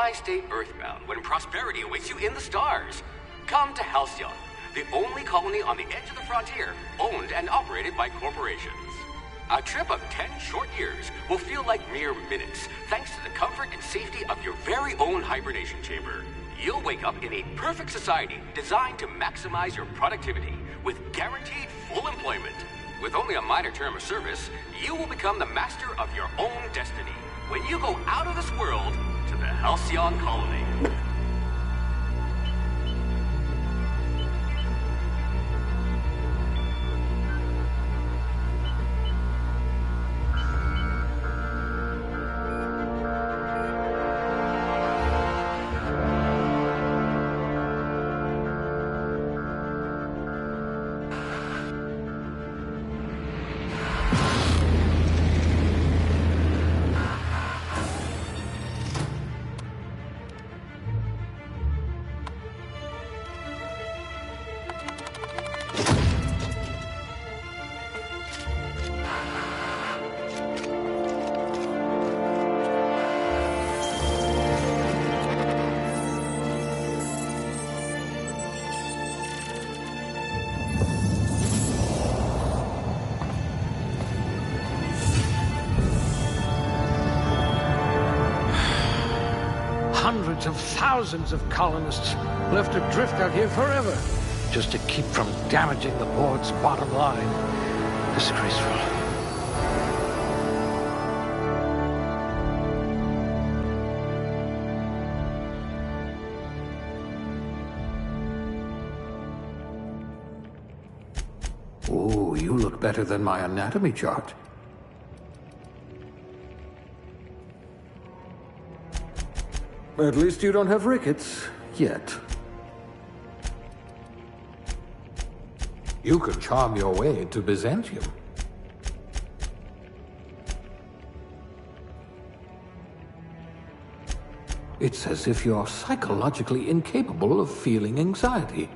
why stay earthbound when prosperity awaits you in the stars? Come to Halcyon, the only colony on the edge of the frontier, owned and operated by corporations. A trip of 10 short years will feel like mere minutes, thanks to the comfort and safety of your very own hibernation chamber. You'll wake up in a perfect society designed to maximize your productivity, with guaranteed full employment. With only a minor term of service, you will become the master of your own destiny when you go out of this world to the Halcyon colony. Hundreds of thousands of colonists left adrift out here forever, just to keep from damaging the board's bottom line. Disgraceful. Oh, you look better than my anatomy chart. At least you don't have rickets, yet. You could charm your way into Byzantium. It's as if you're psychologically incapable of feeling anxiety.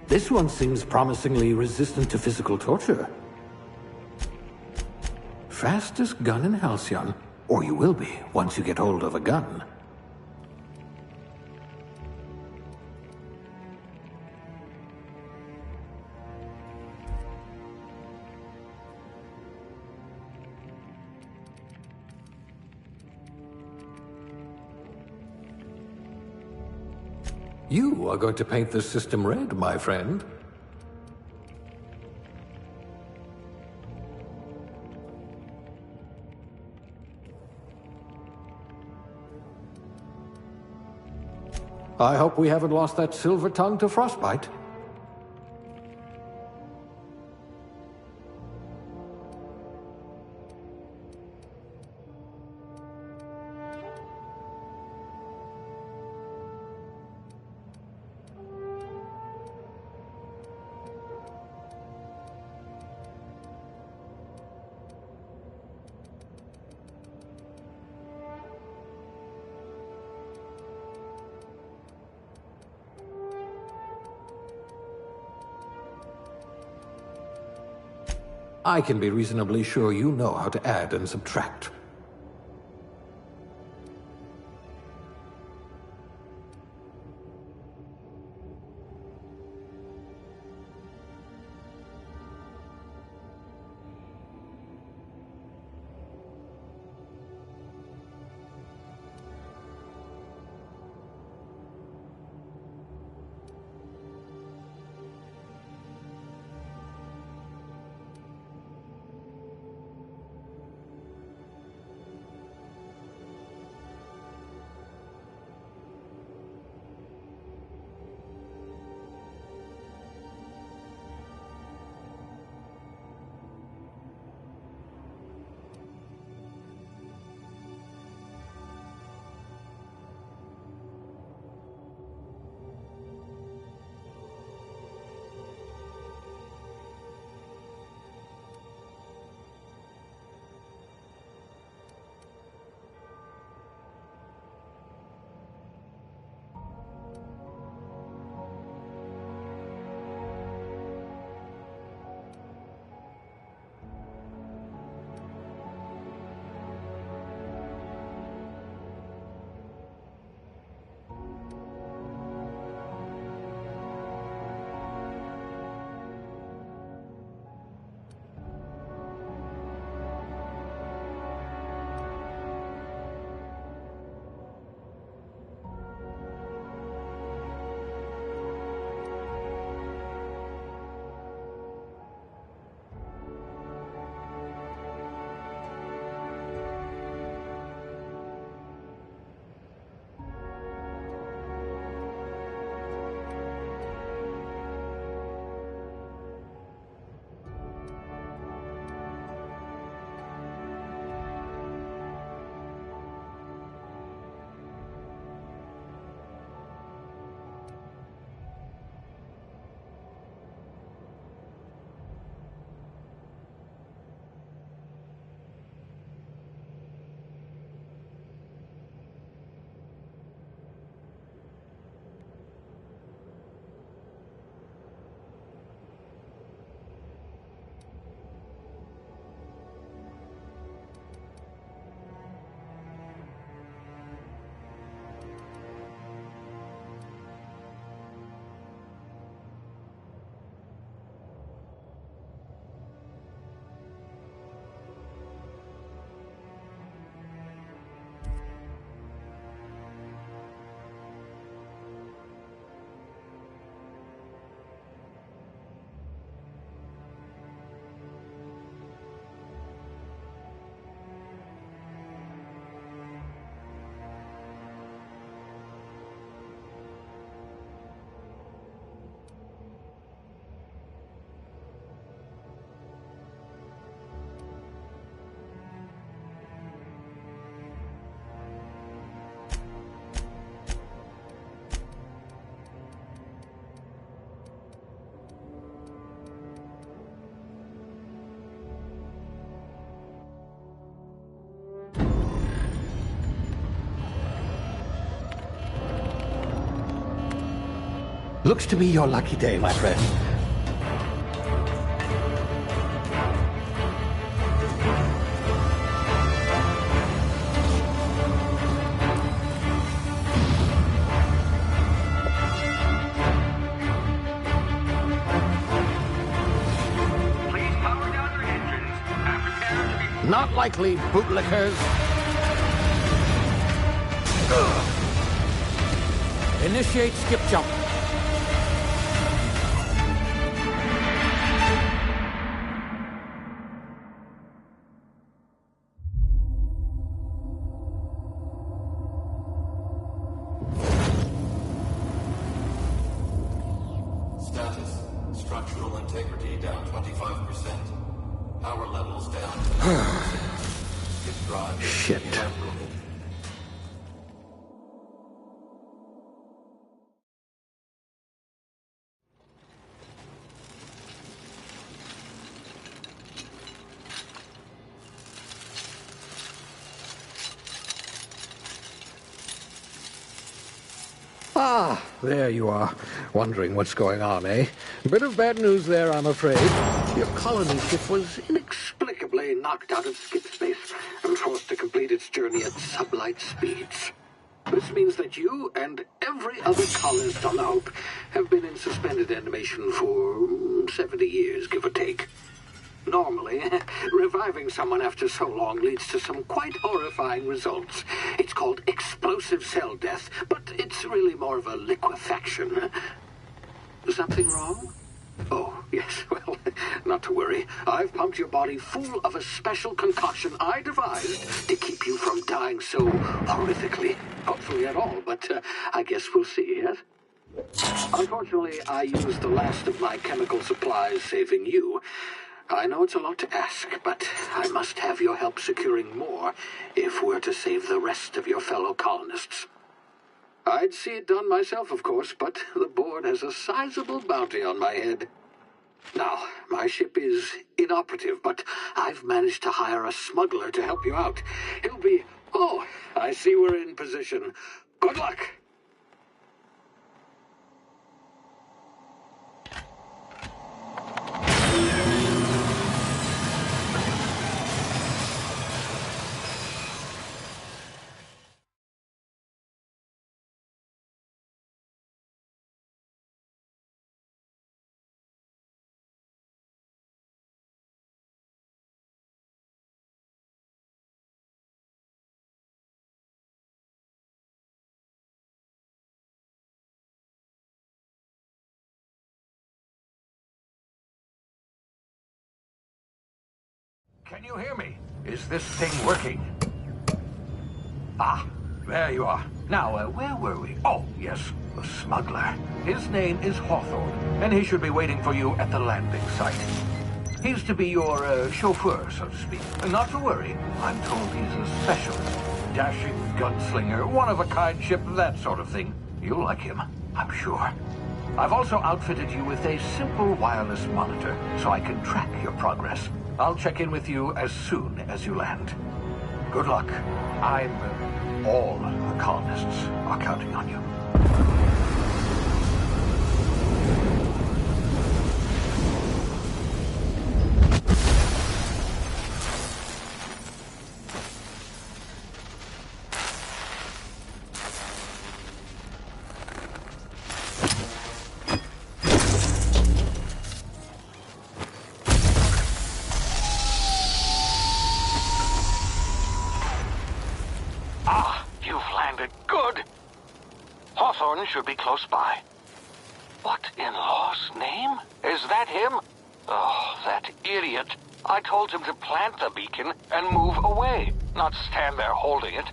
This one seems promisingly resistant to physical torture. Fastest gun in Halcyon, or you will be once you get hold of a gun. You are going to paint this system red, my friend. I hope we haven't lost that silver tongue to frostbite. I can be reasonably sure you know how to add and subtract. Looks to be your lucky day, my friend. Please power down your engines and prepare to be... Not likely, bootlickers. Initiate skip jump. Status. Structural integrity down 25%. Power levels down 10%. Skip drive. Shit. Inoperable. Ah, there you are. Wondering what's going on, eh? Bit of bad news there, I'm afraid. Your colony ship was inexplicably knocked out of skip space and forced to complete its journey at sublight speeds. This means that you and every other colonist on the Hope have been in suspended animation for 70 years, give or take. Normally, reviving someone after so long leads to some quite horrifying results. It's called explosive cell death, but it's really more of a liquefaction. Something wrong? Oh, yes, well, not to worry. I've pumped your body full of a special concoction I devised to keep you from dying so horrifically. Hopefully at all, but I guess we'll see, yes? Unfortunately, I used the last of my chemical supplies saving you. I know it's a lot to ask, but I must have your help securing more if we're to save the rest of your fellow colonists. I'd see it done myself, of course, but the board has a sizable bounty on my head. Now, my ship is inoperative, but I've managed to hire a smuggler to help you out. He'll be... Oh, I see we're in position. Good luck! Can you hear me? Is this thing working? Ah, there you are. Now, where were we? Oh, yes, the smuggler. His name is Hawthorne, and he should be waiting for you at the landing site. He's to be your chauffeur, so to speak. Not to worry, I'm told he's a specialist. Dashing gunslinger, one-of-a-kind ship, that sort of thing. You'll like him, I'm sure. I've also outfitted you with a simple wireless monitor, so I can track your progress. I'll check in with you as soon as you land. Good luck. All the colonists are counting on you. Should be close by. What in law's name? Is that him? Oh, that idiot. I told him to plant the beacon and move away, not stand there holding it.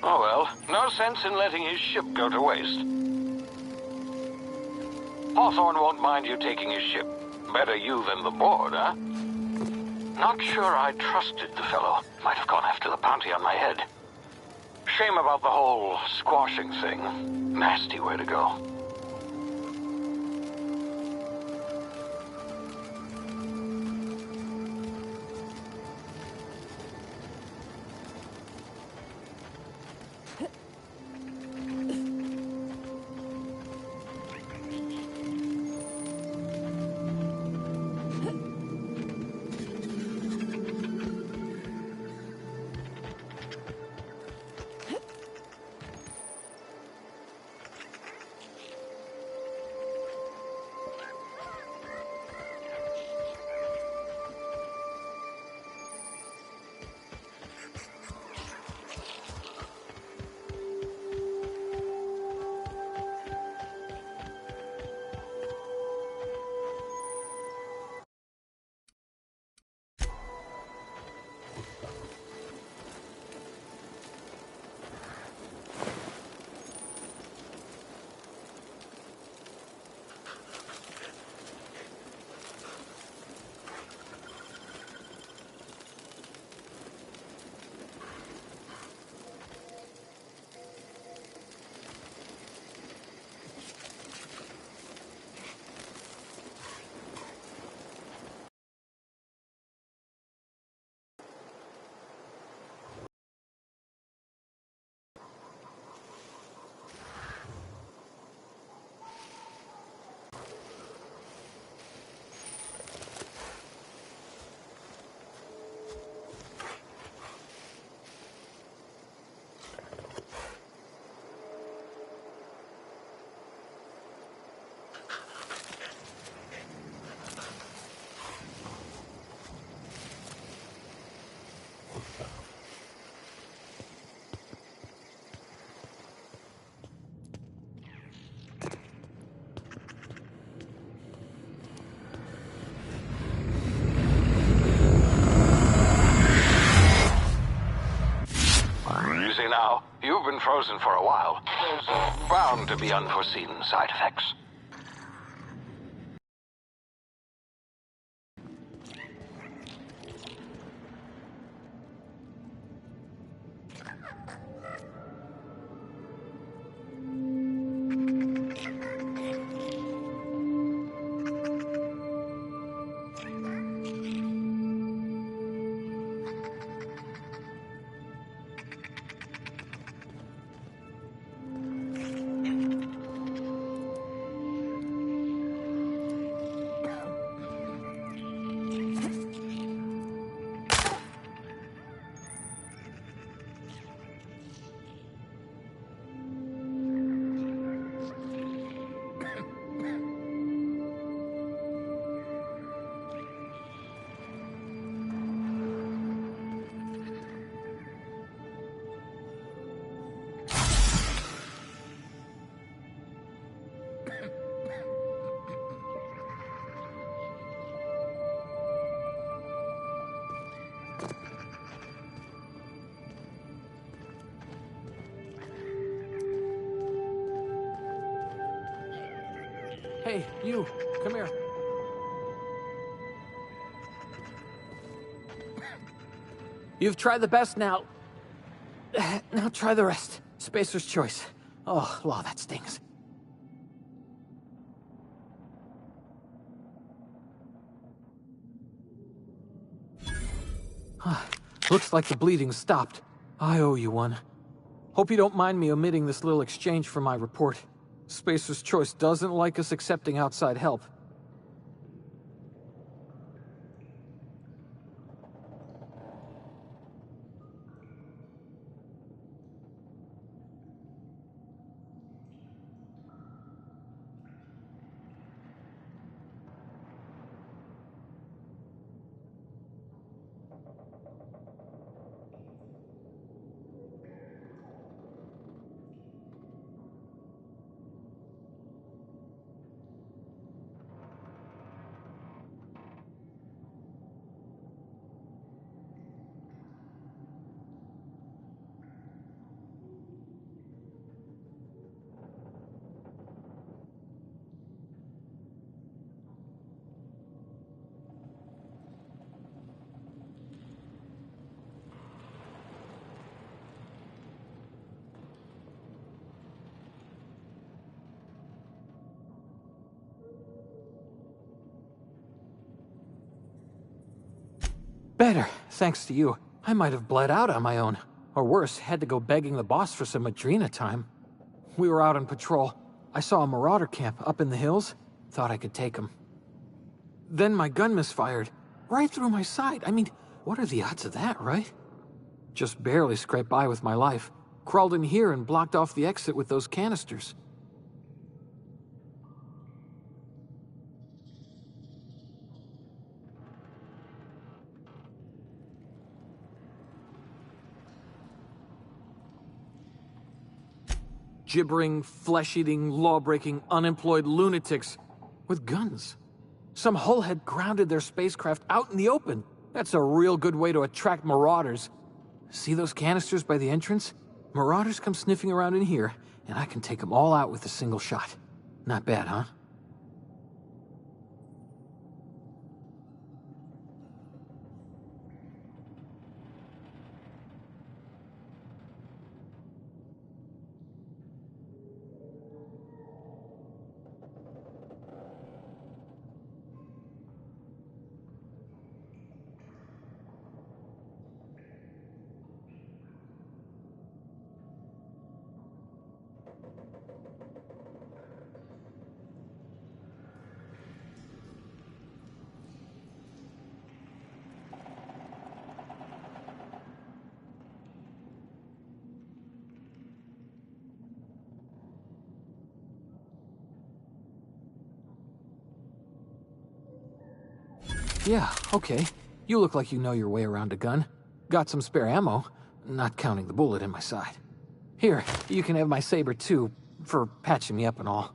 Oh well, no sense in letting his ship go to waste. Hawthorne won't mind you taking his ship. Better you than the board, huh? Not sure I trusted the fellow. Might have gone after the bounty on my head. Shame about the whole squashing thing. Nasty way to go. easy now. You've been frozen for a while. There's bound to be unforeseen side effects. Hey, you, come here. You've tried the best now. Now try the rest. Spacer's choice. Oh, law, that stings. Looks like the bleeding's stopped. I owe you one. Hope you don't mind me omitting this little exchange from my report. Spacer's choice doesn't like us accepting outside help. Better, thanks to you. I might have bled out on my own. Or worse, had to go begging the boss for some Adrena time. We were out on patrol. I saw a marauder camp up in the hills. Thought I could take him. Then my gun misfired. Right through my side. I mean, what are the odds of that, right? Just barely scraped by with my life. Crawled in here and blocked off the exit with those canisters. Gibbering, flesh-eating, law-breaking, unemployed lunatics with guns. Some hullhead grounded their spacecraft out in the open. That's a real good way to attract marauders. See those canisters by the entrance? Marauders come sniffing around in here, and I can take them all out with a single shot. Not bad, huh? Yeah, okay. You look like you know your way around a gun. Got some spare ammo, not counting the bullet in my side. Here, you can have my saber too, for patching me up and all.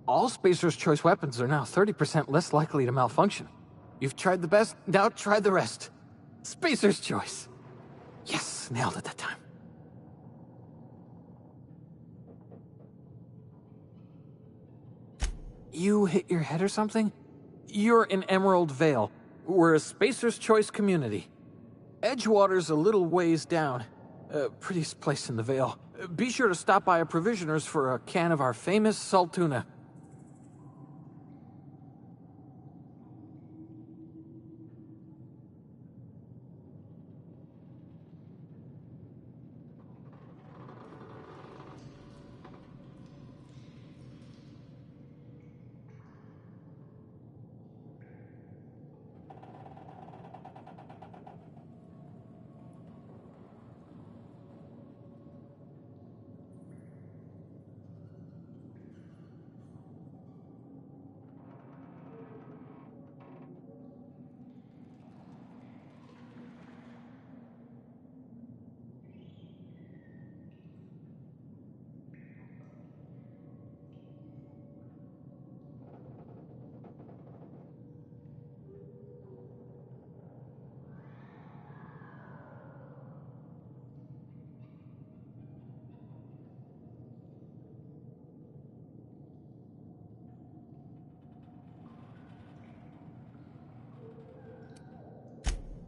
All Spacer's Choice weapons are now 30% less likely to malfunction. You've tried the best, now try the rest. Spacer's Choice. Yes, nailed it that time. You hit your head or something? You're in Emerald Vale. We're a Spacer's Choice community. Edgewater's a little ways down. Prettiest place in the Vale. Be sure to stop by a provisioner's for a can of our famous salt tuna.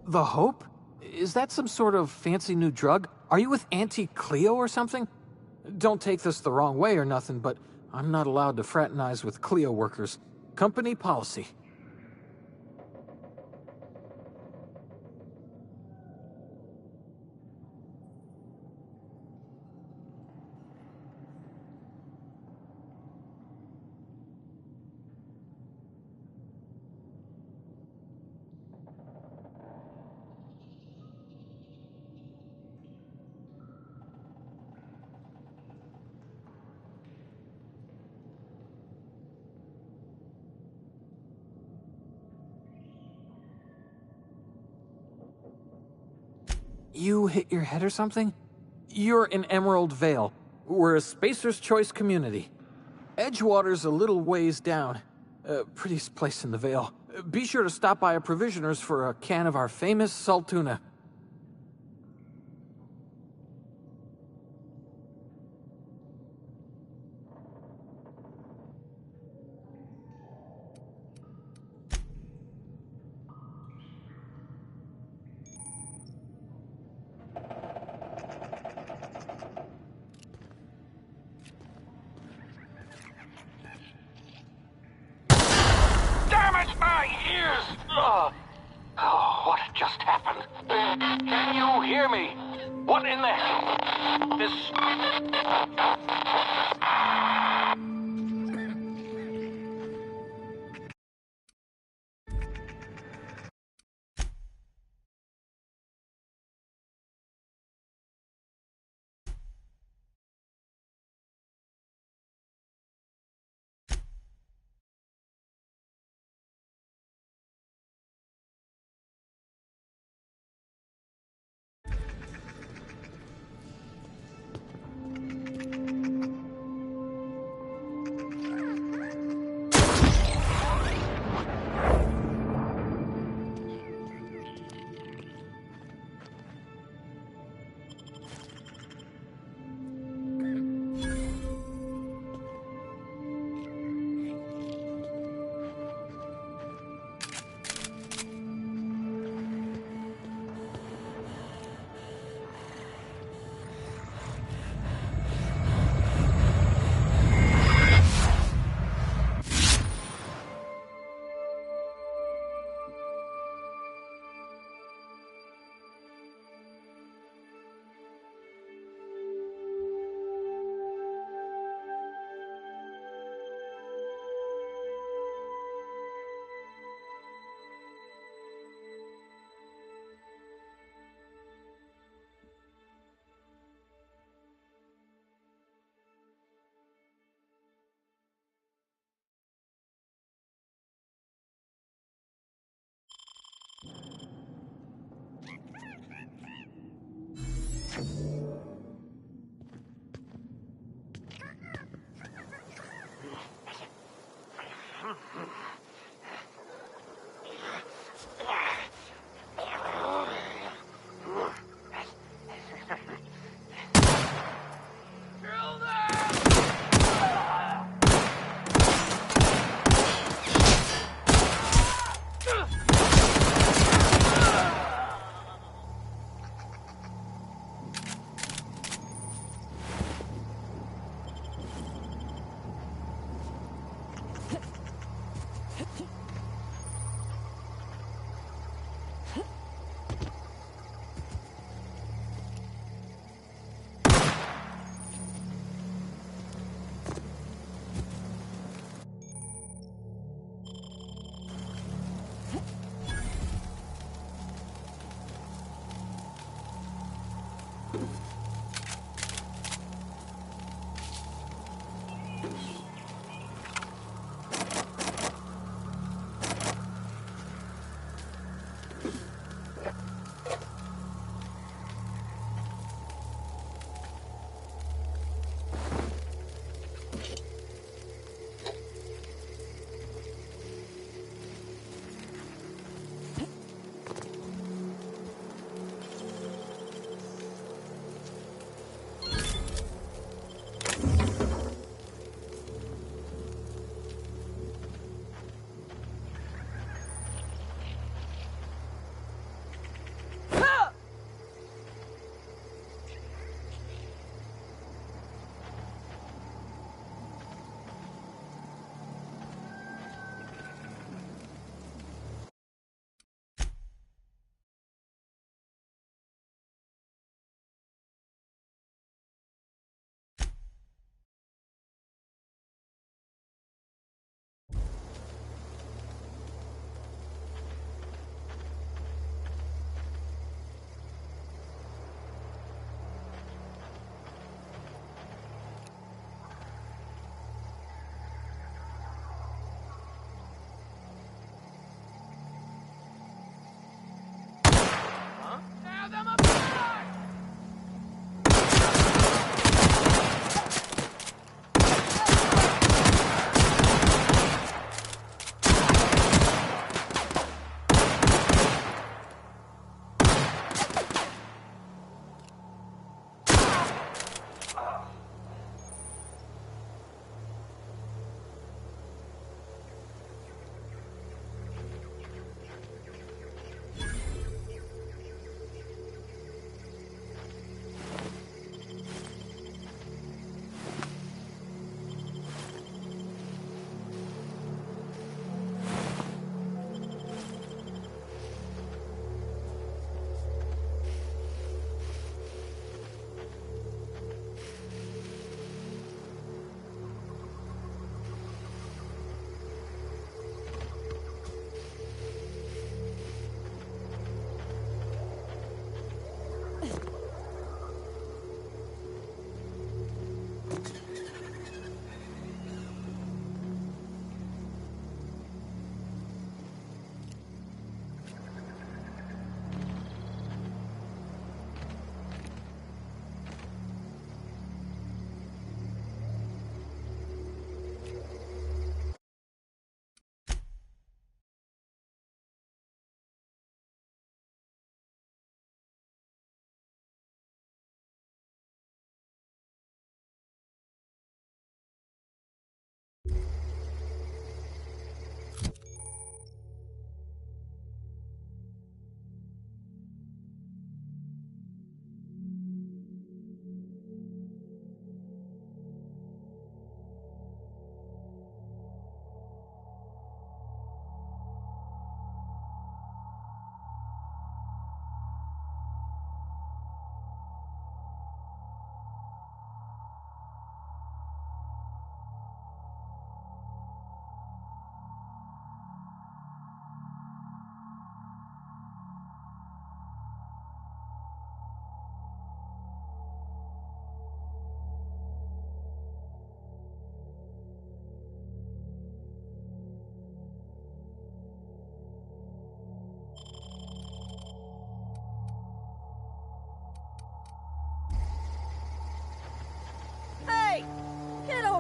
The Hope? Is that some sort of fancy new drug? Are you with Auntie Cleo or something? Don't take this the wrong way or nothing, but I'm not allowed to fraternize with Cleo workers. Company policy. You hit your head or something? You're in Emerald Vale. We're a Spacer's Choice community. Edgewater's a little ways down. Prettiest place in the Vale. Be sure to stop by a provisioner's for a can of our famous salt tuna. My ears! Oh, what just happened? Can you hear me? What in the hell? This...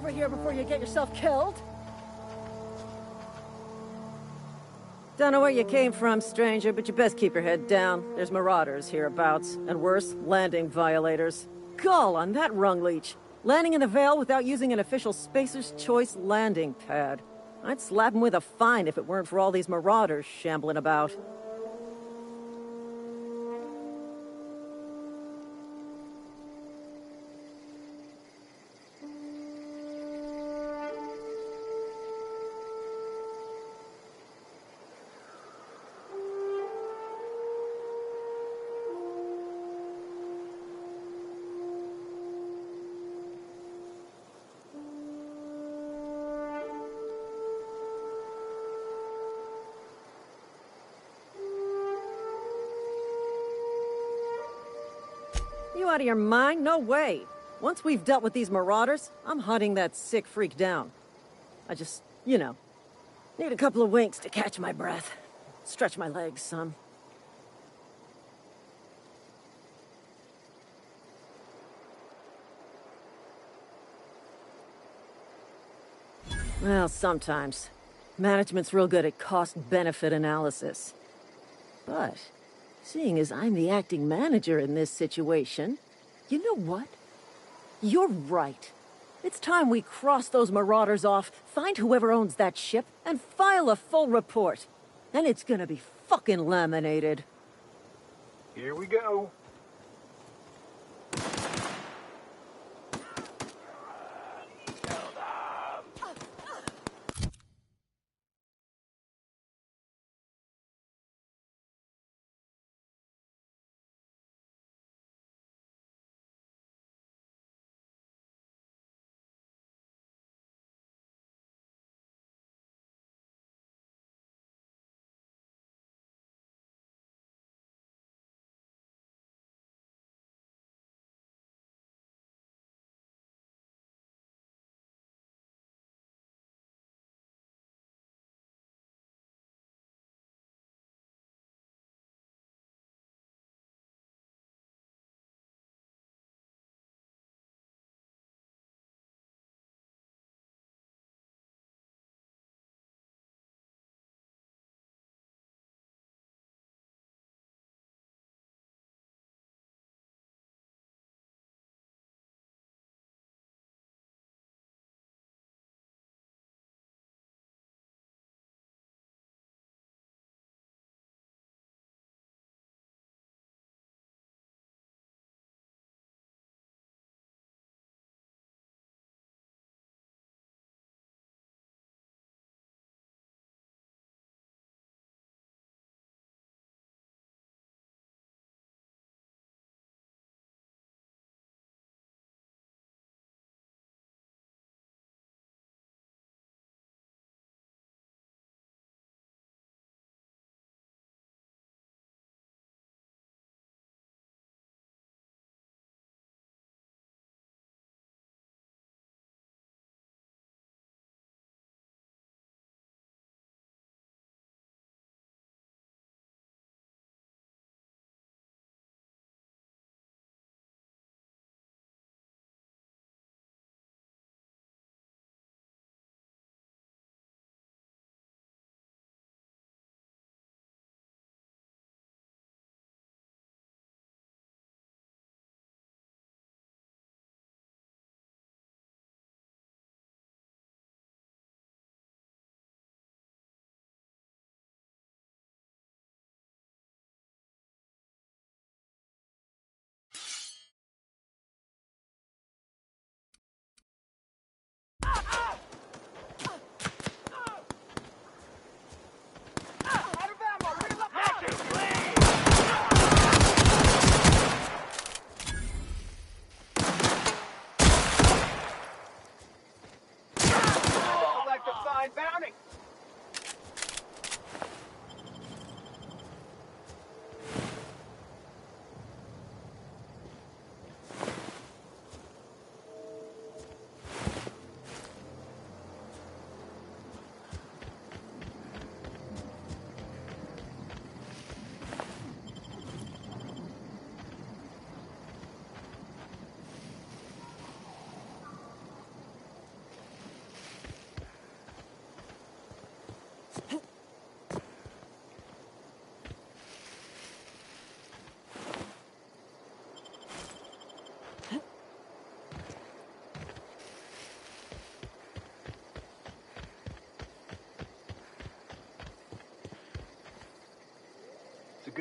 over here before you get yourself killed. Don't know where you came from, stranger, but you best keep your head down. There's marauders hereabouts, and worse, landing violators. Gall on that rung leech. Landing in the Vale without using an official Spacer's Choice landing pad. I'd slap him with a fine if it weren't for all these marauders shambling about. You out of your mind? No way. Once we've dealt with these marauders, I'm hunting that sick freak down. I just, you know, need a couple of winks to catch my breath. Stretch my legs some. Well, sometimes. Management's real good at cost-benefit analysis. But seeing as I'm the acting manager in this situation, you know what? You're right. It's time we cross those marauders off, find whoever owns that ship, and file a full report. Then it's gonna be fucking laminated. Here we go.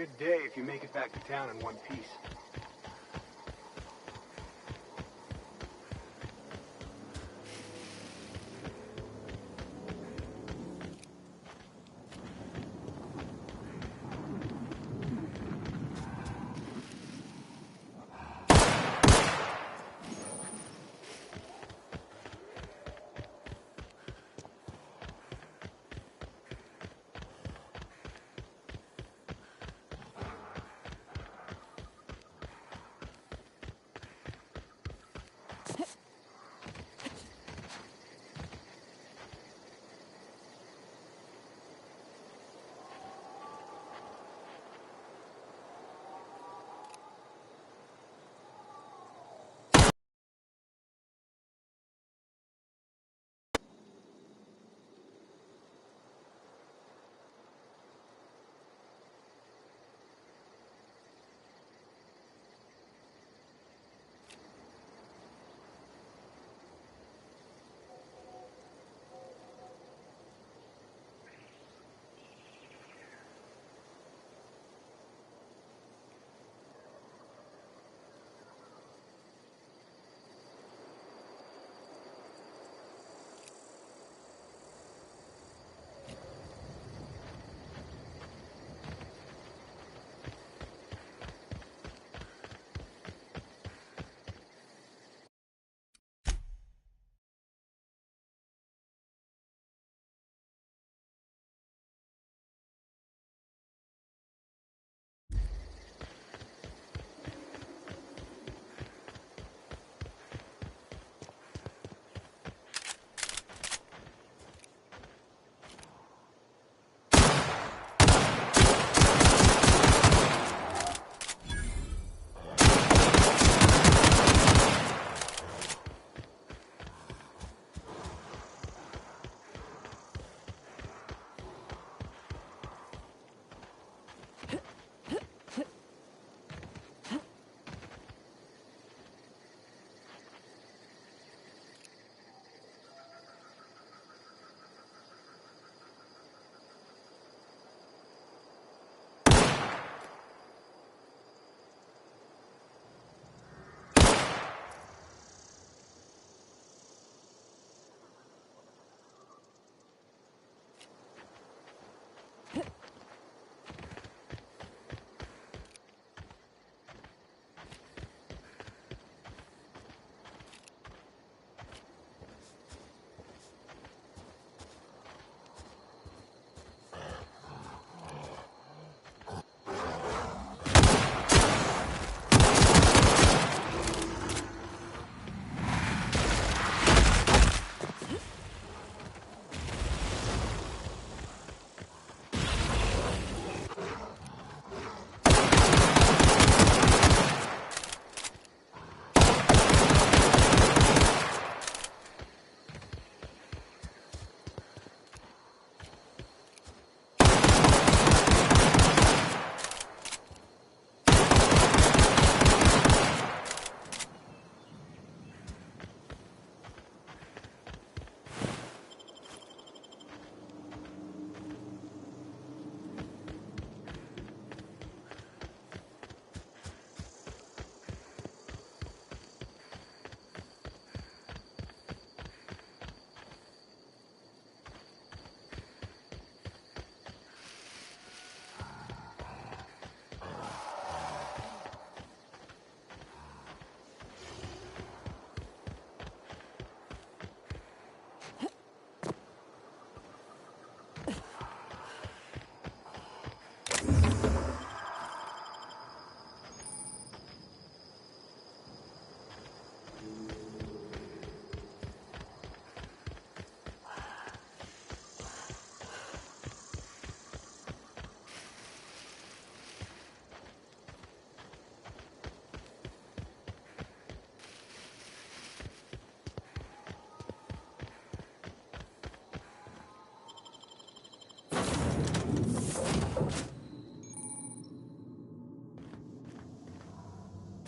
good day if you make it back to town in one piece.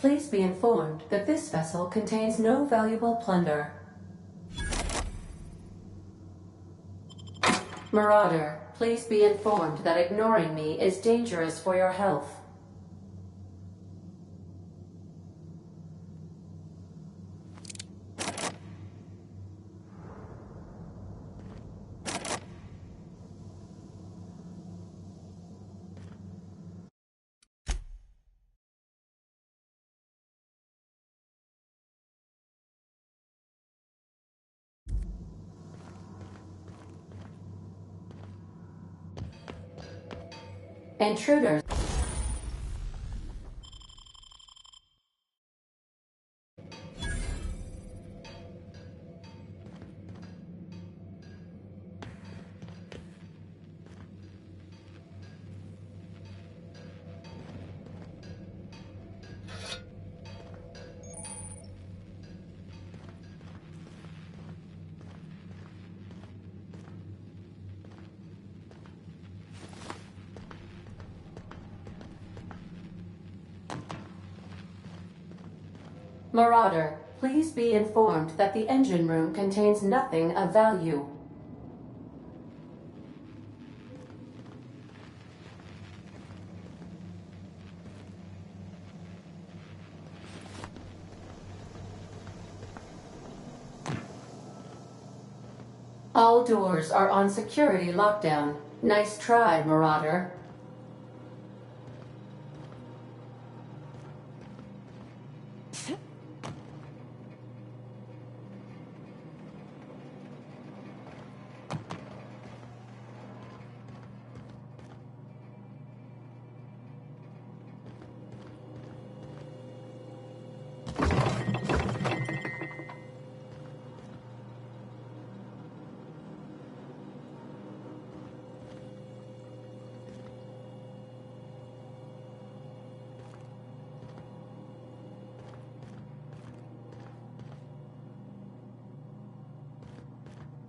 Please be informed that this vessel contains no valuable plunder. Marauder, please be informed that ignoring me is dangerous for your health. Intruders. Marauder, please be informed that the engine room contains nothing of value. All doors are on security lockdown. Nice try, Marauder.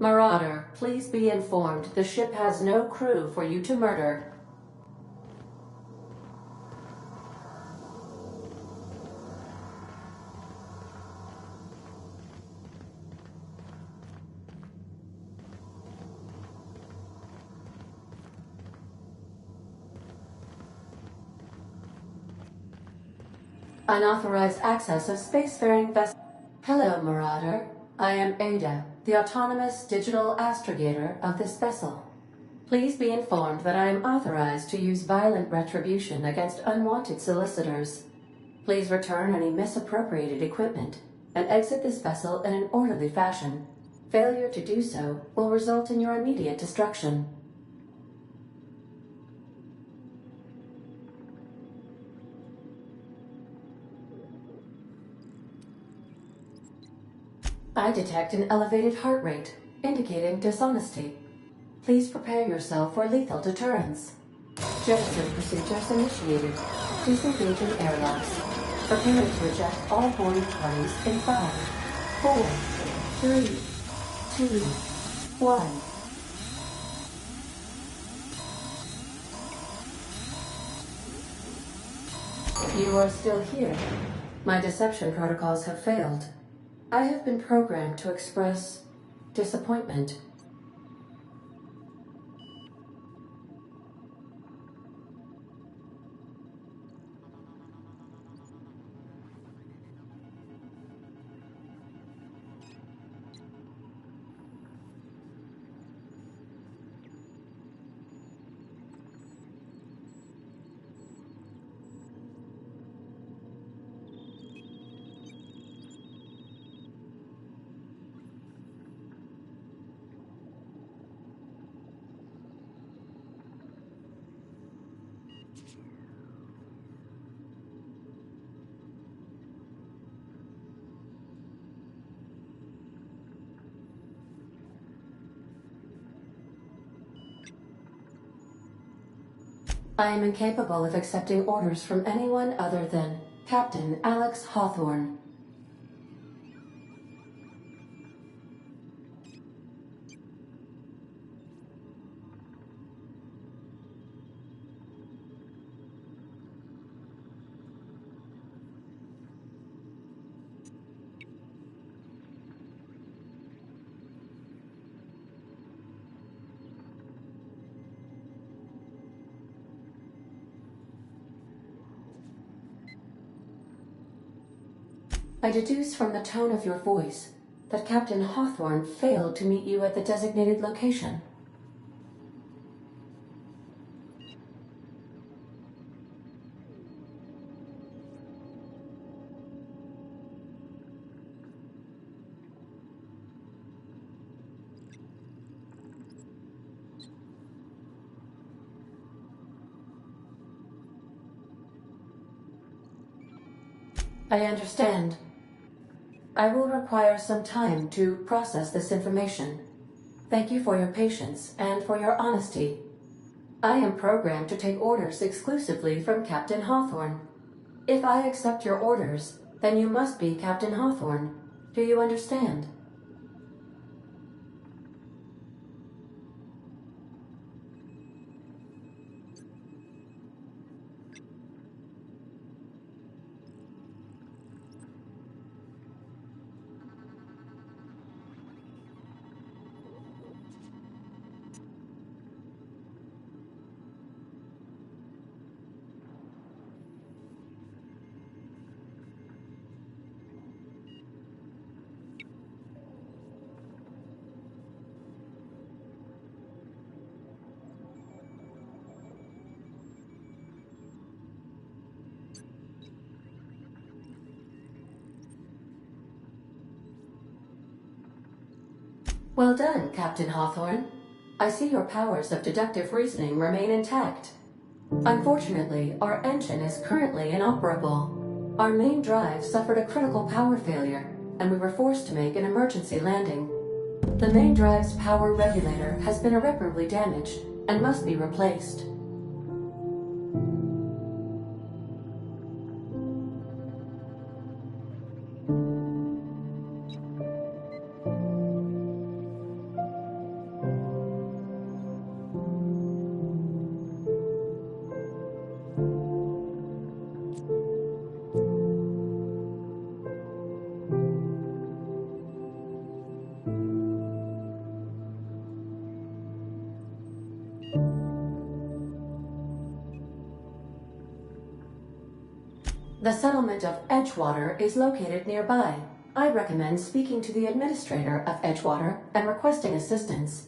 Marauder, please be informed the ship has no crew for you to murder. Unauthorized access of spacefaring vessels. Hello, Marauder. I am Ada, the autonomous digital astrogator of this vessel. Please be informed that I am authorized to use violent retribution against unwanted solicitors. Please return any misappropriated equipment and exit this vessel in an orderly fashion. Failure to do so will result in your immediate destruction. I detect an elevated heart rate, indicating dishonesty. Please prepare yourself for lethal deterrence. Jettison procedures initiated. Disengaging airlocks. Preparing to eject all boarding parties in 5, 4, 3, 2, 1. You are still here. My deception protocols have failed. I have been programmed to express disappointment. I am incapable of accepting orders from anyone other than Captain Alex Hawthorne. I deduce from the tone of your voice that Captain Hawthorne failed to meet you at the designated location. I understand. I will require some time to process this information. Thank you for your patience and for your honesty. I am programmed to take orders exclusively from Captain Hawthorne. If I accept your orders, then you must be Captain Hawthorne. Do you understand? Well done, Captain Hawthorne. I see your powers of deductive reasoning remain intact. Unfortunately, our engine is currently inoperable. Our main drive suffered a critical power failure, and we were forced to make an emergency landing. The main drive's power regulator has been irreparably damaged and must be replaced. The settlement of Edgewater is located nearby. I recommend speaking to the administrator of Edgewater and requesting assistance.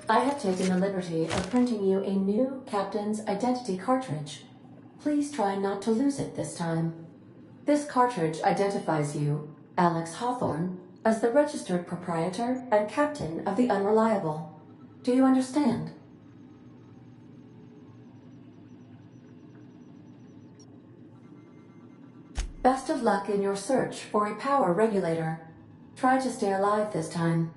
I have taken the liberty of printing you a new captain's identity cartridge. Please try not to lose it this time. This cartridge identifies you, Alex Hawthorne, as the registered proprietor and captain of the Unreliable. Do you understand? Best of luck in your search for a power regulator. Try to stay alive this time.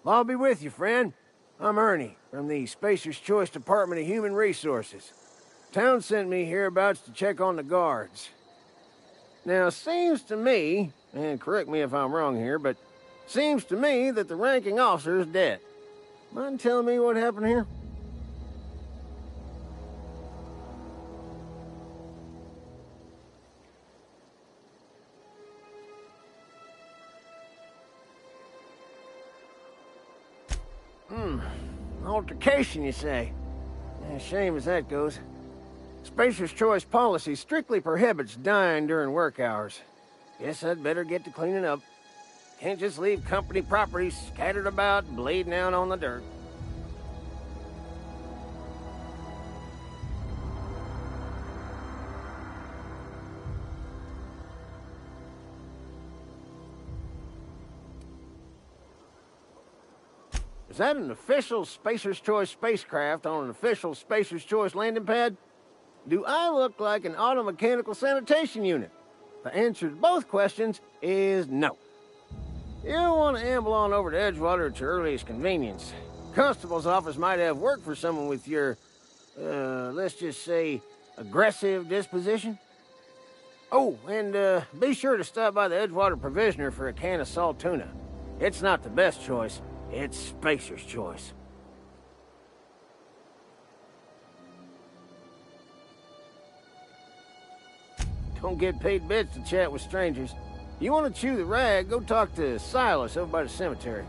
I'll be with you, friend. I'm Ernie, from the Spacer's Choice Department of Human Resources. Town sent me hereabouts to check on the guards. Now, seems to me, and correct me if I'm wrong here, but seems to me that the ranking officer is dead. Mind telling me what happened here? Altercation, you say? Shame as that goes. Spacer's Choice policy strictly prohibits dying during work hours. Guess I'd better get to cleaning up. Can't just leave company property scattered about, bleeding out on the dirt. Is that an official Spacer's Choice spacecraft on an official Spacer's Choice landing pad? Do I look like an automechanical sanitation unit? The answer to both questions is no. You'll want to amble on over to Edgewater at your earliest convenience. Constable's office might have work for someone with your, let's just say, aggressive disposition. Oh, and be sure to stop by the Edgewater Provisioner for a can of salt tuna. It's not the best choice, it's Spacer's choice. Don't get paid bits to chat with strangers. You want to chew the rag, go talk to Silas over by the cemetery.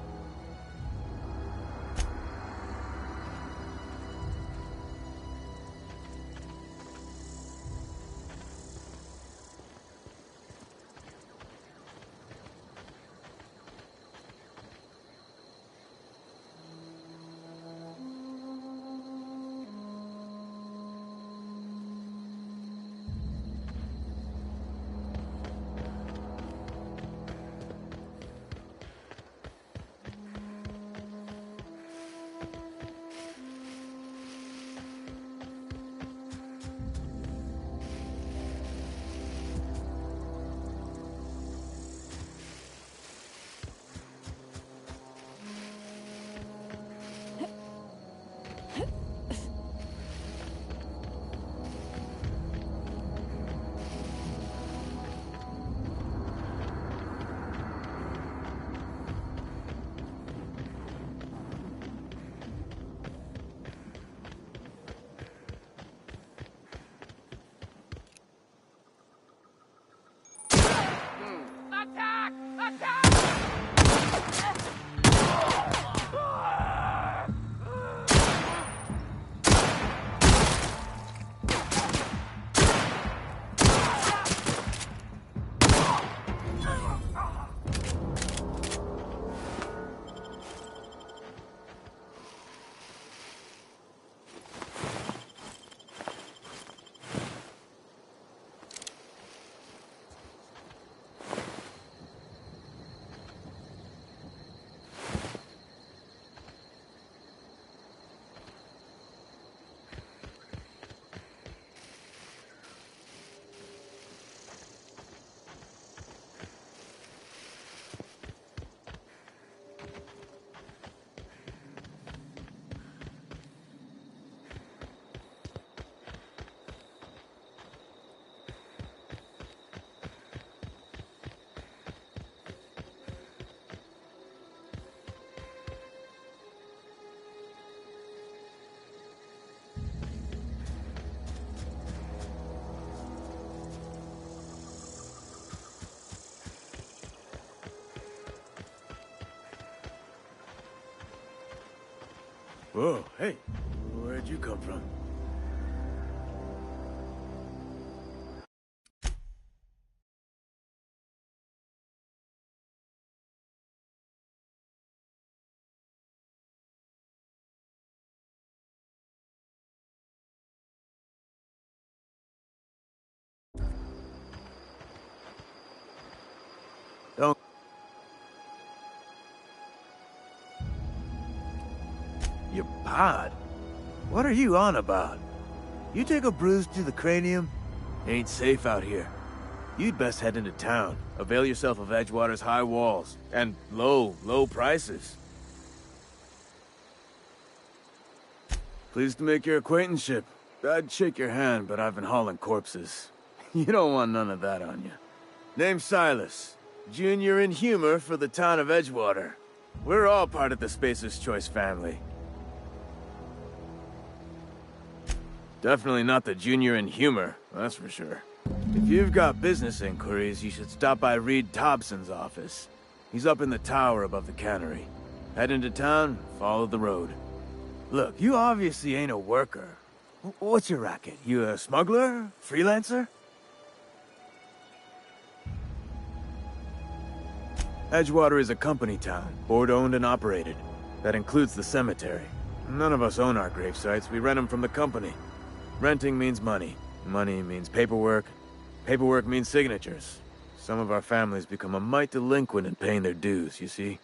Whoa, hey, where'd you come from? Don't. Your pod? What are you on about? You take a bruise to the cranium? Ain't safe out here. You'd best head into town. Avail yourself of Edgewater's high walls. And low prices. Pleased to make your acquaintanceship. I'd shake your hand, but I've been hauling corpses. You don't want none of that on you. Name's Silas. Junior in humor for the town of Edgewater. We're all part of the Spacer's Choice family. Definitely not the junior in humor, that's for sure. If you've got business inquiries, you should stop by Reed Thompson's office. He's up in the tower above the cannery. Head into town, follow the road. Look, you obviously ain't a worker. What's your racket? You a smuggler? Freelancer? Edgewater is a company town, board-owned and operated. That includes the cemetery. None of us own our grave sites, we rent them from the company. Renting means money. Money means paperwork. Paperwork means signatures. Some of our families become a mite delinquent in paying their dues, you see?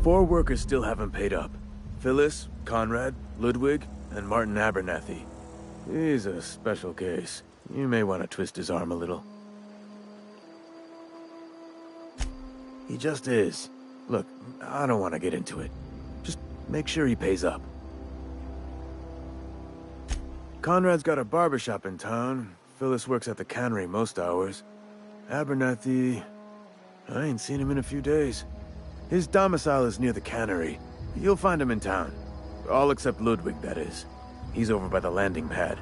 Four workers still haven't paid up. Phyllis, Conrad, Ludwig, and Martin Abernathy. He's a special case. You may want to twist his arm a little. He just is. Look, I don't want to get into it. Just make sure he pays up. Conrad's got a barbershop in town. Phyllis works at the cannery most hours. Abernathy... I ain't seen him in a few days. His domicile is near the cannery. You'll find him in town. All except Ludwig, that is. He's over by the landing pad.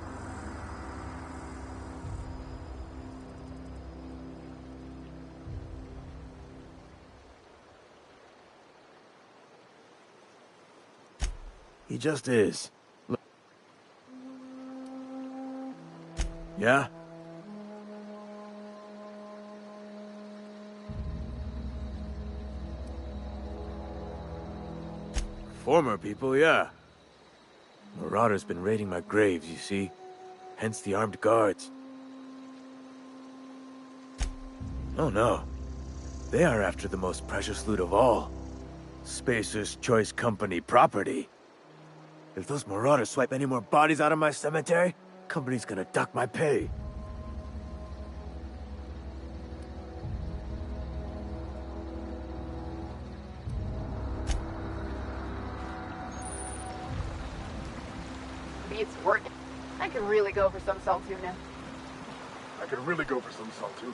He just is. Look. Yeah? Former people, yeah. Marauders been raiding my graves, you see. Hence the armed guards. Oh no. They are after the most precious loot of all. Spacer's Choice Company property. If those marauders swipe any more bodies out of my cemetery, company's gonna duck my pay. Beats working. I could really go for some salt tuna. I could really go for some salt tuna.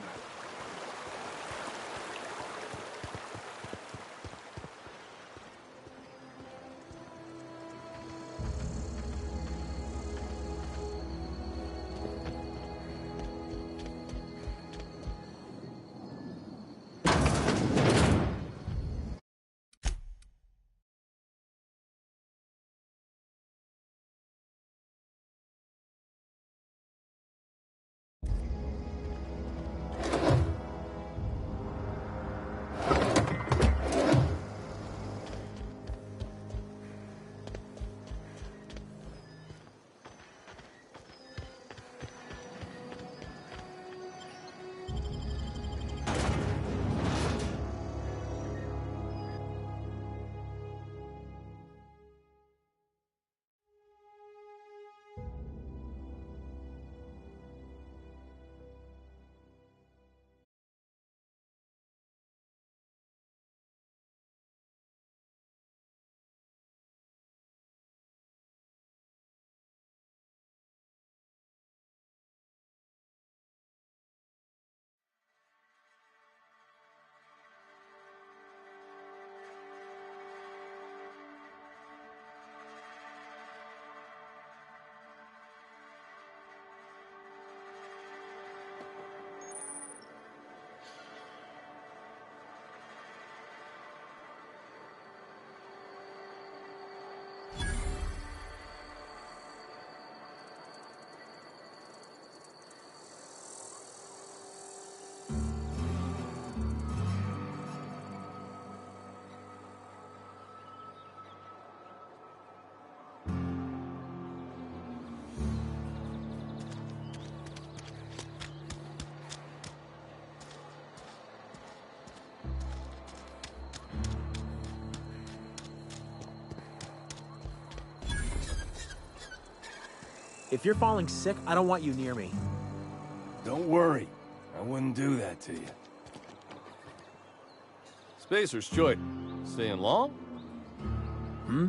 If you're falling sick, I don't want you near me. Don't worry. I wouldn't do that to you. Spacer's Choice. Staying long? Hmm?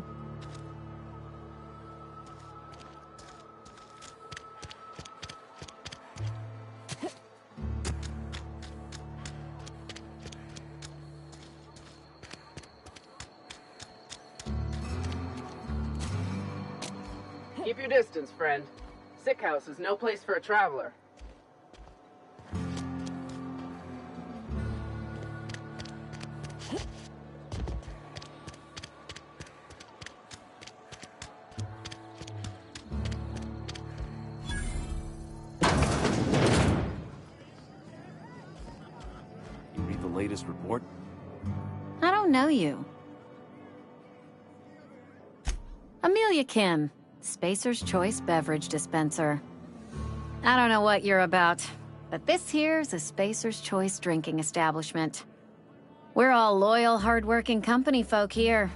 Keep your distance, friend. Sick house is no place for a traveler. You read the latest report? I don't know you. Amelia Kim, Spacer's Choice beverage dispenser. I don't know what you're about, but this here's a Spacer's Choice drinking establishment. We're all loyal, hard-working company folk here.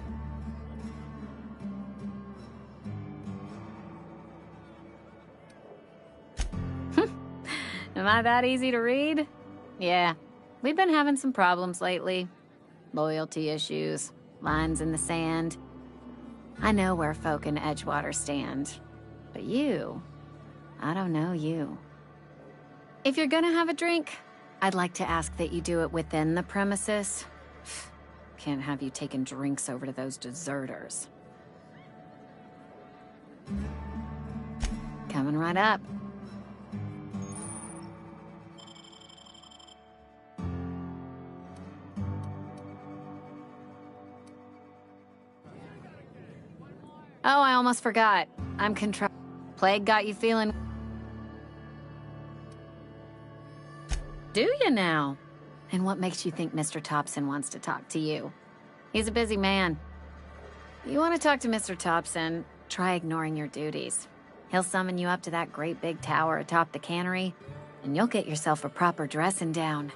Am I that easy to read? Yeah, we've been having some problems lately. Loyalty issues, lines in the sand. I know where folk in Edgewater stand. But you, I don't know you. If you're gonna have a drink, I'd like to ask that you do it within the premises. Can't have you taking drinks over to those deserters. Coming right up. Oh, I almost forgot. I'm Plague got you feeling... Do you now? And what makes you think Mr. Thompson wants to talk to you? He's a busy man. You want to talk to Mr. Thompson, try ignoring your duties. He'll summon you up to that great big tower atop the cannery, and you'll get yourself a proper dressing down.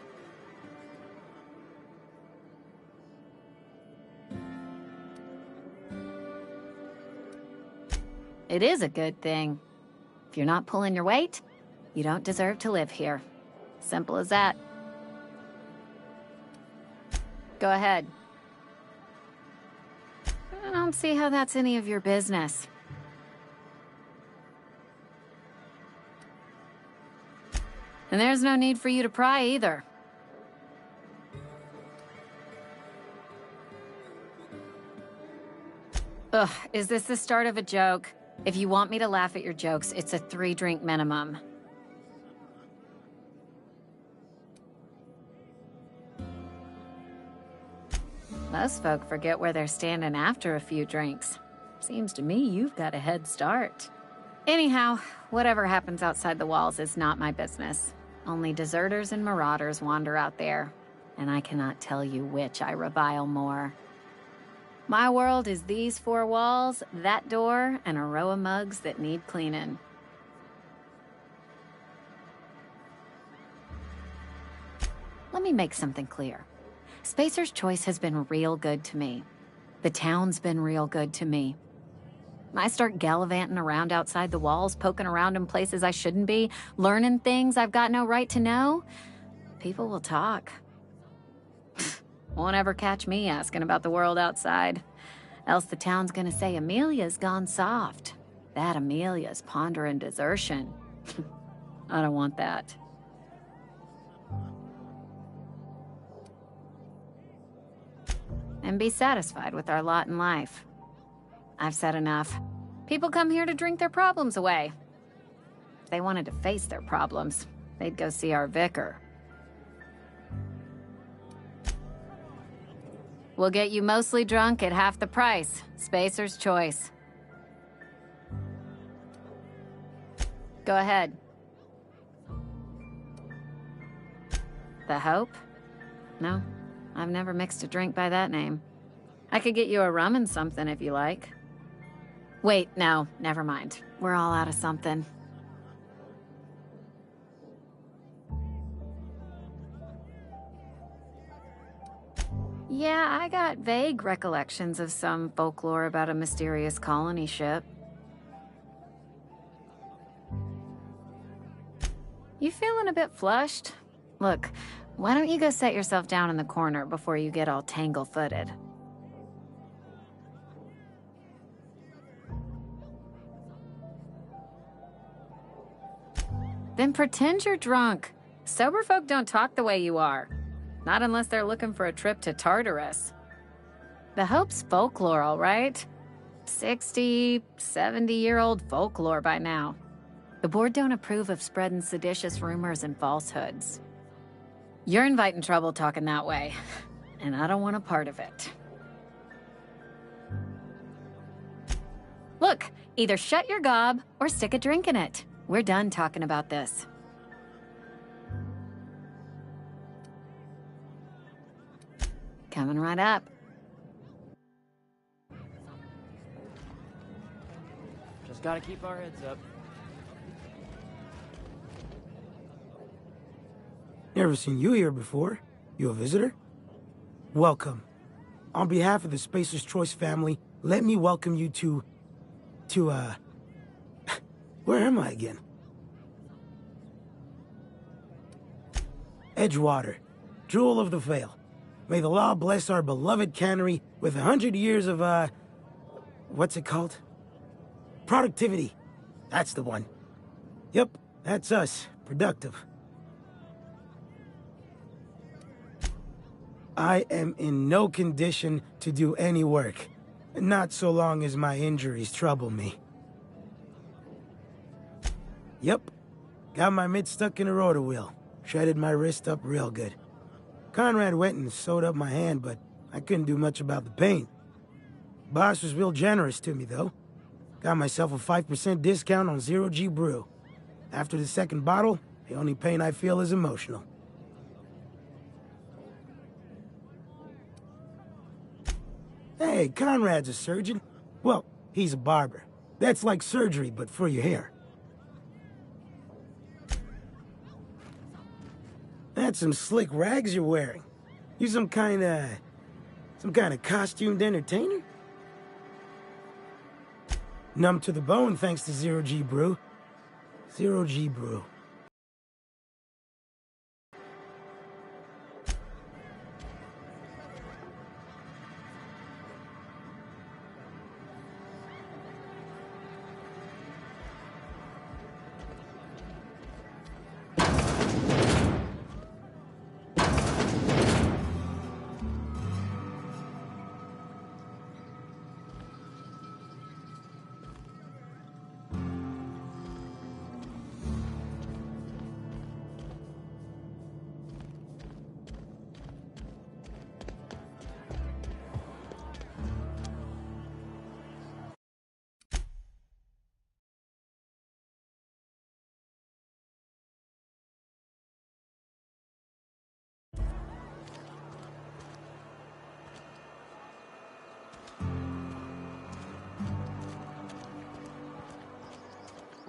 It is a good thing. If you're not pulling your weight, you don't deserve to live here. Simple as that. Go ahead. I don't see how that's any of your business. And there's no need for you to pry either. Ugh, is this the start of a joke? If you want me to laugh at your jokes, it's a 3-drink minimum. Most folk forget where they're standing after a few drinks. Seems to me you've got a head start. Anyhow, whatever happens outside the walls is not my business. Only deserters and marauders wander out there, and I cannot tell you which I revile more. My world is these 4 walls, that door, and a row of mugs that need cleaning. Let me make something clear. Spacer's Choice has been real good to me. The town's been real good to me. I start gallivanting around outside the walls, poking around in places I shouldn't be, learning things I've got no right to know. People will talk. Won't ever catch me asking about the world outside. Else the town's gonna say Amelia's gone soft. That Amelia's pondering desertion. I don't want that. And be satisfied with our lot in life. I've said enough. People come here to drink their problems away. If they wanted to face their problems, they'd go see our vicar. We'll get you mostly drunk at half the price. Spacer's Choice. Go ahead. The Hope? No, I've never mixed a drink by that name. I could get you a rum and something if you like. Wait, no, never mind. We're all out of something. Yeah, I got vague recollections of some folklore about a mysterious colony ship. You feeling a bit flushed? Look, why don't you go set yourself down in the corner before you get all tangle-footed? Then pretend you're drunk. Sober folk don't talk the way you are. Not unless they're looking for a trip to Tartarus. The Hope's folklore, all right? 60, 70-year-old folklore by now. The board don't approve of spreading seditious rumors and falsehoods. You're inviting trouble talking that way, and I don't want a part of it. Look, either shut your gob or stick a drink in it. We're done talking about this. Coming right up. Just gotta keep our heads up. Never seen you here before. You a visitor? Welcome. On behalf of the Spacer's Choice family, let me welcome you to where am I again? Edgewater, Jewel of the Vale. May the law bless our beloved cannery with 100 years of, what's it called? Productivity. That's the one. Yep, that's us. Productive. I am in no condition to do any work. Not so long as my injuries trouble me. Yep. Got my mitt stuck in a rotor wheel. Shredded my wrist up real good. Conrad went and sewed up my hand, but I couldn't do much about the pain. Boss was real generous to me, though. Got myself a 5% discount on Zero G Brew. After the second bottle, the only pain I feel is emotional. Hey, Conrad's a surgeon. Well, he's a barber. That's like surgery, but for your hair. That's some slick rags you're wearing. You some kind of costumed entertainer? Numb to the bone thanks to Zero G Brew. Zero G Brew.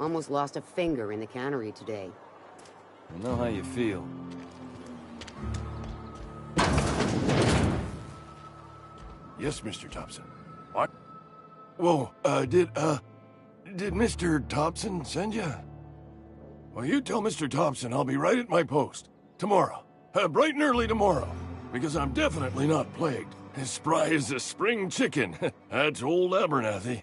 Almost lost a finger in the cannery today. I know how you feel. Yes, Mr. Thompson. What? Whoa, did Mr. Thompson send you? Well, you tell Mr. Thompson I'll be right at my post. Tomorrow. Bright and early tomorrow. Because I'm definitely not plagued. As spry as a spring chicken. That's old Abernathy.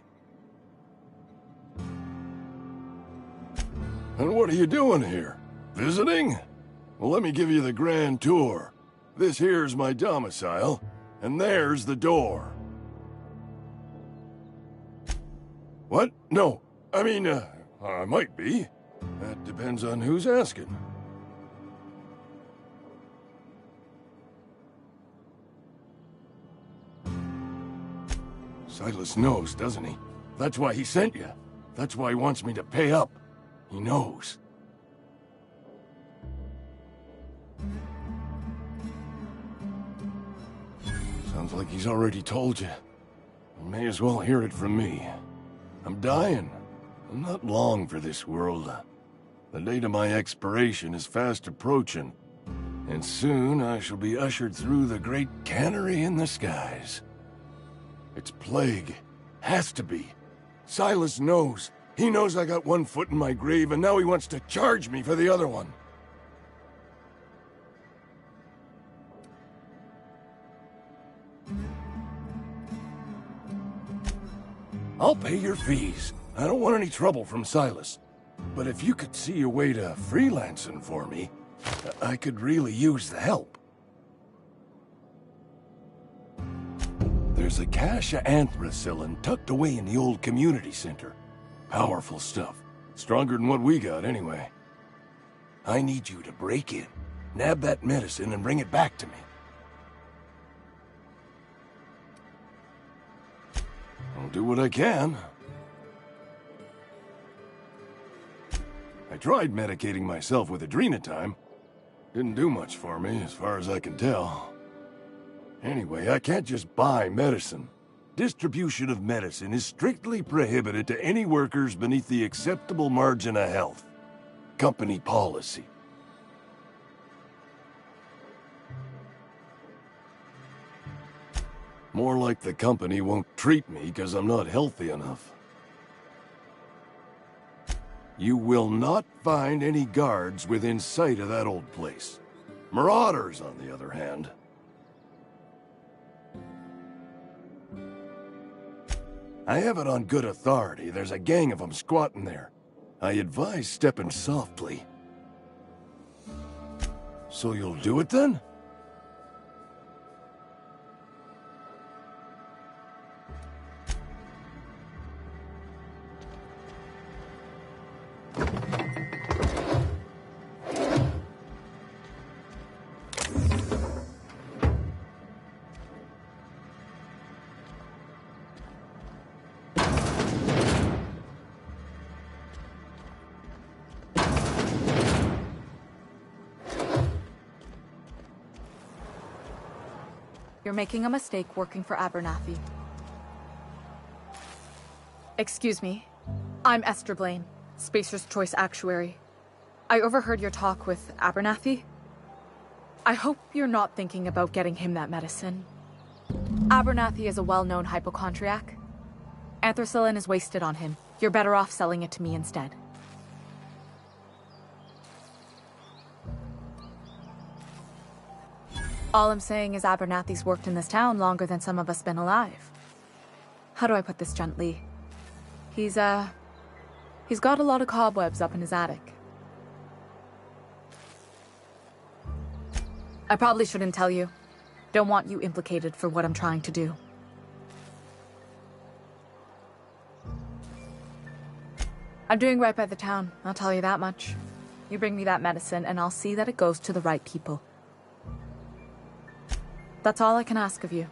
And what are you doing here? Visiting? Well, let me give you the grand tour. This here's my domicile, and there's the door. What? No. I mean, I might be. That depends on who's asking. Silas knows, doesn't he? That's why he sent you. That's why he wants me to pay up. He knows. Sounds like he's already told you. You may as well hear it from me. I'm dying. I'm not long for this world. The date of my expiration is fast approaching. And soon I shall be ushered through the great cannery in the skies. It's plague. Has to be. Silas knows. He knows I got one foot in my grave, and now he wants to charge me for the other one. I'll pay your fees. I don't want any trouble from Silas. But if you could see a way to freelancing for me, I could really use the help. There's a cache of anthracillin tucked away in the old community center. Powerful stuff. Stronger than what we got, anyway. I need you to break in, nab that medicine, and bring it back to me. I'll do what I can. I tried medicating myself with adrenatime. Didn't do much for me, as far as I can tell. Anyway, I can't just buy medicine. Distribution of medicine is strictly prohibited to any workers beneath the acceptable margin of health. Company policy. More like the company won't treat me because I'm not healthy enough. You will not find any guards within sight of that old place. Marauders, on the other hand. I have it on good authority. There's a gang of them squatting there. I advise stepping softly. So you'll do it then? You're making a mistake working for Abernathy. Excuse me. I'm Esther Blaine, Spacer's Choice Actuary. I overheard your talk with Abernathy. I hope you're not thinking about getting him that medicine. Abernathy is a well-known hypochondriac. Anthracillin is wasted on him. You're better off selling it to me instead. All I'm saying is Abernathy's worked in this town longer than some of us been alive. How do I put this gently? He's got a lot of cobwebs up in his attic. I probably shouldn't tell you. Don't want you implicated for what I'm trying to do. I'm doing right by the town, I'll tell you that much. You bring me that medicine and I'll see that it goes to the right people. That's all I can ask of you.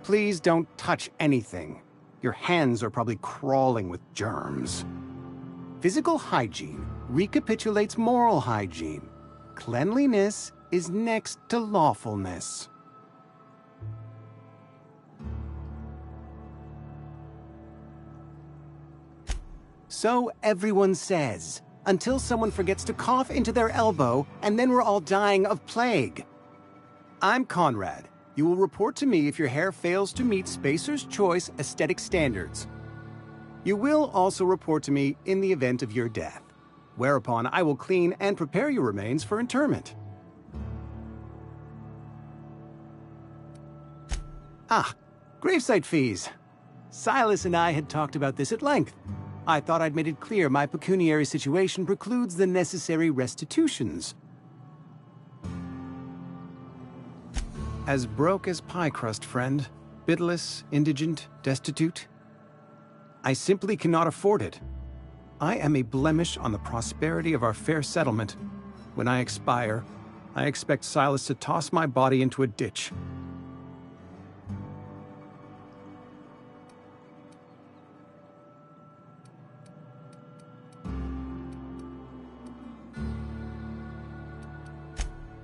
please don't touch anything. Your hands are probably crawling with germs. Physical hygiene recapitulates moral hygiene. Cleanliness is next to lawfulness. So everyone says, until someone forgets to cough into their elbow, and then we're all dying of plague. I'm Conrad. You will report to me if your hair fails to meet Spacer's Choice aesthetic standards. You will also report to me in the event of your death, whereupon I will clean and prepare your remains for interment. Ah, gravesite fees. Silas and I had talked about this at length. I thought I'd made it clear my pecuniary situation precludes the necessary restitutions. As broke as pie crust, friend. Bitless, indigent, destitute. I simply cannot afford it. I am a blemish on the prosperity of our fair settlement. When I expire, I expect Silas to toss my body into a ditch.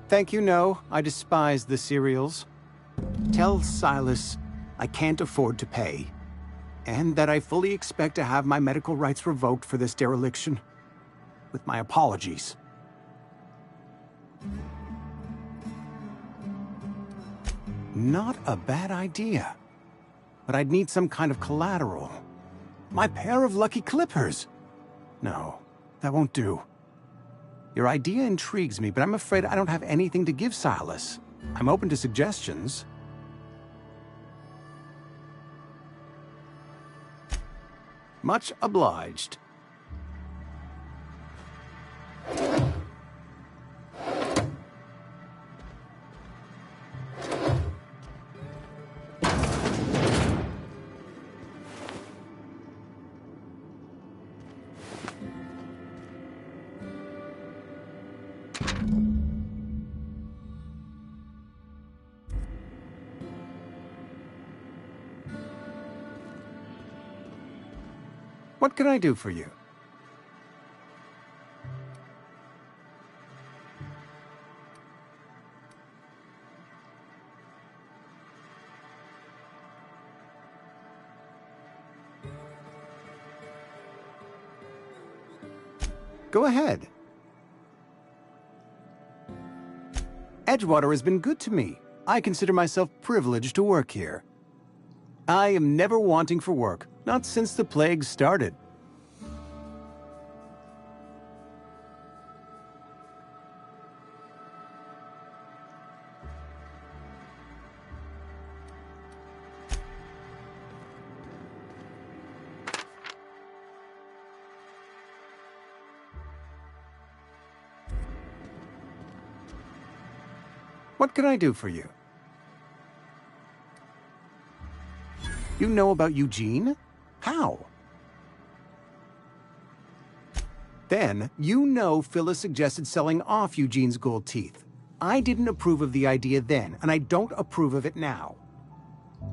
Thank you, no. I despise the cereals. Tell Silas I can't afford to pay, and that I fully expect to have my medical rights revoked for this dereliction. With my apologies. Not a bad idea. But I'd need some kind of collateral. My pair of lucky clippers! No, that won't do. Your idea intrigues me, but I'm afraid I don't have anything to give Silas. I'm open to suggestions. Much obliged. What can I do for you? Go ahead. Edgewater has been good to me. I consider myself privileged to work here. I am never wanting for work, not since the plague started. What can I do for you? You know about Eugene? How? Then, you know Phyllis suggested selling off Eugene's gold teeth. I didn't approve of the idea then, and I don't approve of it now.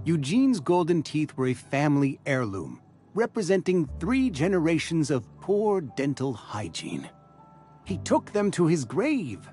Eugene's golden teeth were a family heirloom, representing 3 generations of poor dental hygiene. He took them to his grave.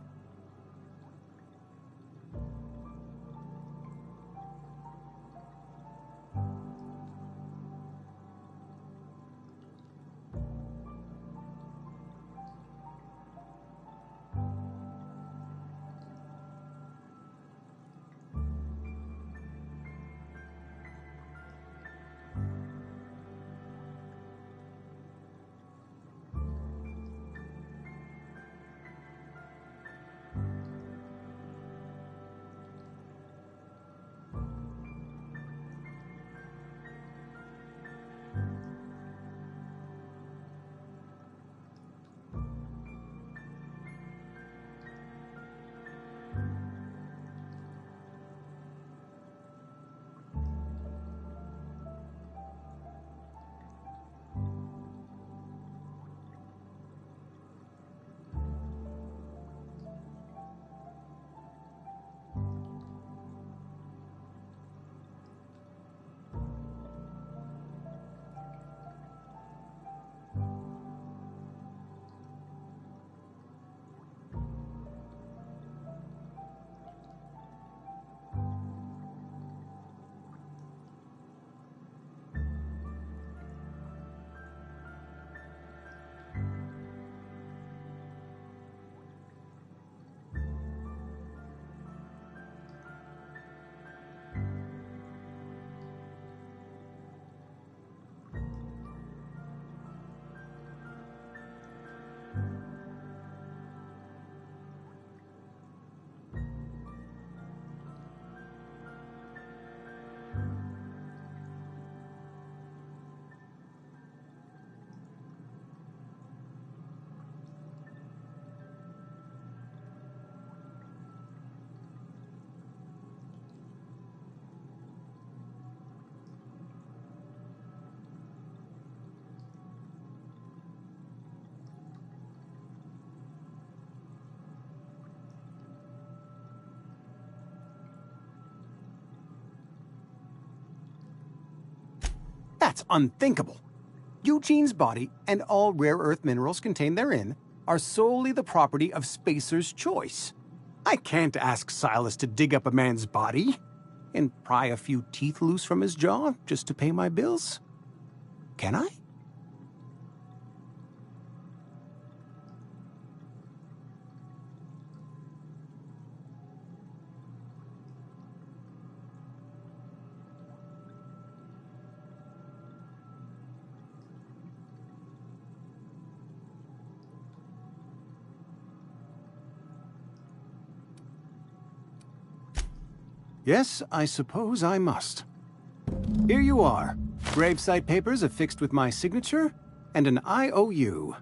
That's unthinkable. Eugene's body and all rare earth minerals contained therein are solely the property of Spacer's Choice. I can't ask Silas to dig up a man's body and pry a few teeth loose from his jaw just to pay my bills. Can I? Yes, I suppose I must. Here you are. Gravesite papers affixed with my signature, and an IOU.